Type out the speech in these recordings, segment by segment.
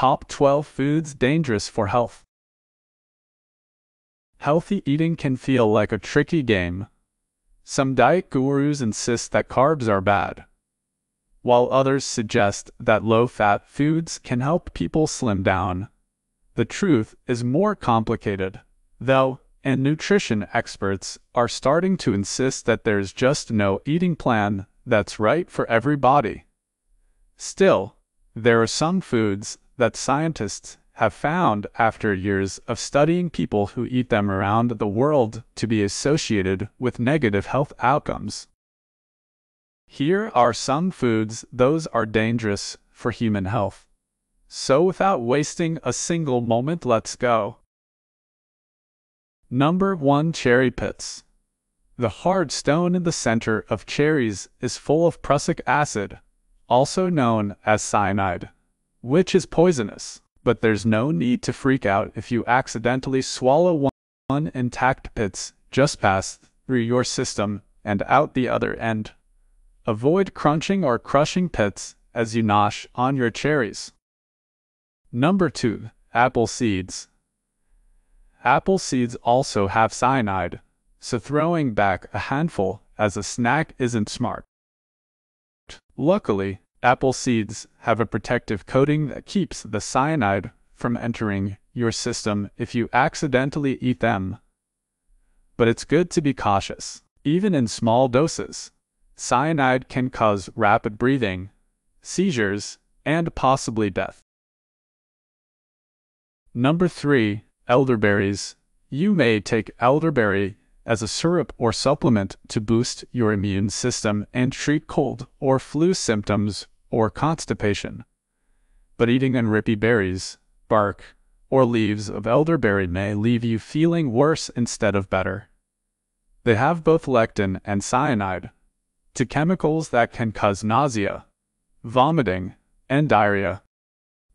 top 12 foods dangerous for health. Healthy eating can feel like a tricky game. Some diet gurus insist that carbs are bad, while others suggest that low-fat foods can help people slim down. The truth is more complicated, though, and nutrition experts are starting to insist that there's just no eating plan that's right for everybody. Still, there are some foods that scientists have found after years of studying people who eat them around the world to be associated with negative health outcomes. Here are some foods those are dangerous for human health. So without wasting a single moment, let's go. Number 1. Cherry pits. The hard stone in the center of cherries is full of prussic acid, also known as cyanide, which is poisonous. But there's no need to freak out if you accidentally swallow one intact pits just pass through your system and out the other end. Avoid crunching or crushing pits as you nosh on your cherries. Number 2. Apple seeds. Apple seeds also have cyanide, so throwing back a handful as a snack isn't smart. Luckily, apple seeds have a protective coating that keeps the cyanide from entering your system if you accidentally eat them. But it's good to be cautious. Even in small doses, cyanide can cause rapid breathing, seizures, and possibly death. Number 3. Elderberries. You may take elderberry as a syrup or supplement to boost your immune system and treat cold or flu symptoms or constipation. But eating unripe berries, bark, or leaves of elderberry may leave you feeling worse instead of better. They have both lectin and cyanide, two chemicals that can cause nausea, vomiting, and diarrhea.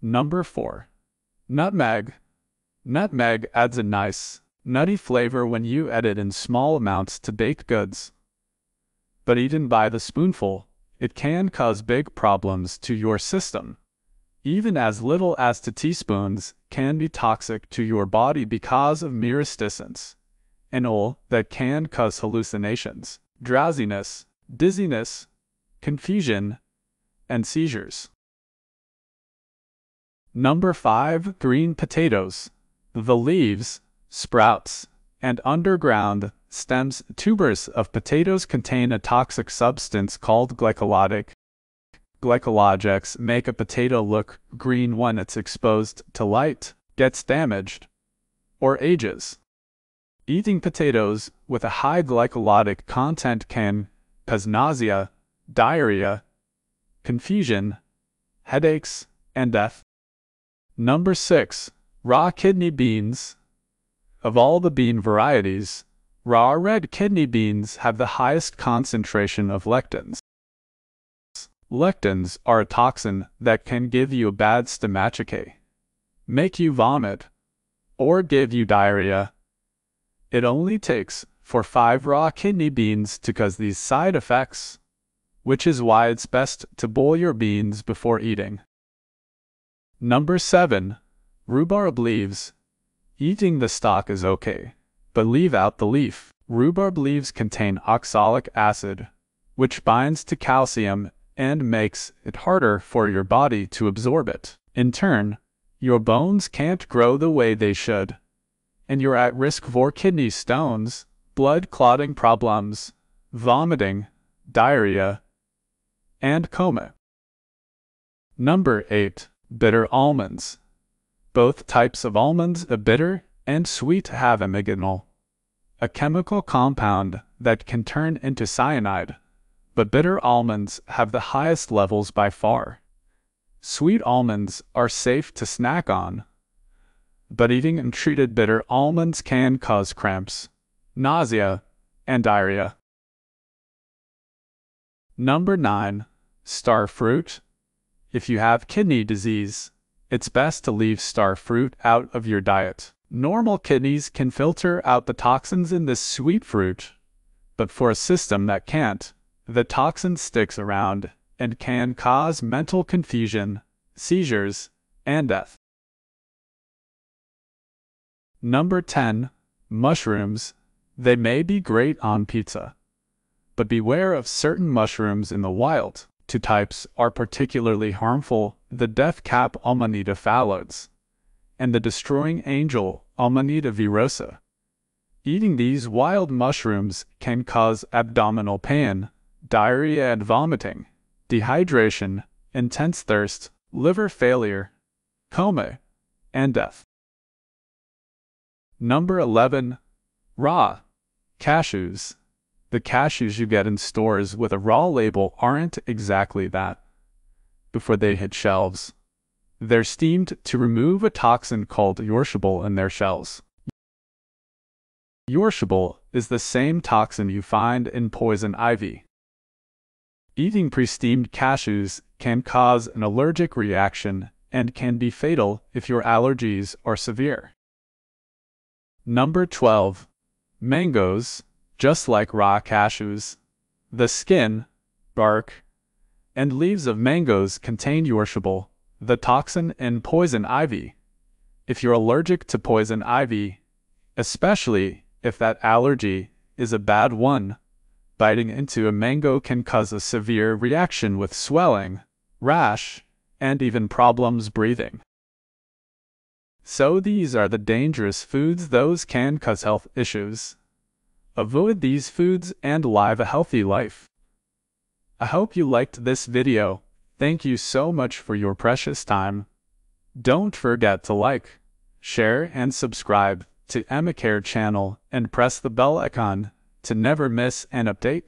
Number 4. Nutmeg. Nutmeg adds a nice, nutty flavor when you add it in small amounts to baked goods. But eaten by the spoonful, it can cause big problems to your system. Even as little as 2 teaspoons can be toxic to your body because of myristicins, an oil that can cause hallucinations, drowsiness, dizziness, confusion, and seizures. Number 5. Green potatoes. The leaves, sprouts, and underground stems, tubers of potatoes contain a toxic substance called glycolic. Glycologics make a potato look green when it's exposed to light, gets damaged, or ages. Eating potatoes with a high glycolic content can cause nausea, diarrhea, confusion, headaches, and death. Number 6. Raw kidney beans. Of all the bean varieties, raw red kidney beans have the highest concentration of lectins. Lectins are a toxin that can give you a bad stomachache, make you vomit, or give you diarrhea. It only takes 5 raw kidney beans to cause these side effects, which is why it's best to boil your beans before eating. Number 7. Rhubarb leaves. Eating the stalk is okay, but leave out the leaf. Rhubarb leaves contain oxalic acid, which binds to calcium and makes it harder for your body to absorb it. In turn, your bones can't grow the way they should, and you're at risk for kidney stones, blood clotting problems, vomiting, diarrhea, and coma. Number 8. Bitter almonds. Both types of almonds, bitter and sweet, have amiginol, a chemical compound that can turn into cyanide, but bitter almonds have the highest levels by far. Sweet almonds are safe to snack on, but eating untreated bitter almonds can cause cramps, nausea, and diarrhea. Number 9. Star fruit. If you have kidney disease, it's best to leave star fruit out of your diet. Normal kidneys can filter out the toxins in this sweet fruit, but for a system that can't, the toxin sticks around and can cause mental confusion, seizures, and death. Number 10. Mushrooms. They may be great on pizza, but beware of certain mushrooms in the wild. Two types are particularly harmful: the death cap Amanita phalloides and the destroying angel Amanita virosa. Eating these wild mushrooms can cause abdominal pain, diarrhea and vomiting, dehydration, intense thirst, liver failure, coma, and death. Number 11. Raw cashews. The cashews you get in stores with a raw label aren't exactly that. Before they hit shelves, they're steamed to remove a toxin called urshable in their shells. Urshable is the same toxin you find in poison ivy. Eating pre-steamed cashews can cause an allergic reaction and can be fatal if your allergies are severe. Number 12. Mangoes. Just like raw cashews, the skin, bark, and leaves of mangoes contain urshable, the toxin in poison ivy. If you're allergic to poison ivy, especially if that allergy is a bad one, biting into a mango can cause a severe reaction with swelling, rash, and even problems breathing. So these are the dangerous foods. Those can cause health issues. Avoid these foods and live a healthy life. I hope you liked this video. Thank you so much for your precious time. Don't forget to like, share, and subscribe to EMMACARE channel and press the bell icon to never miss an update.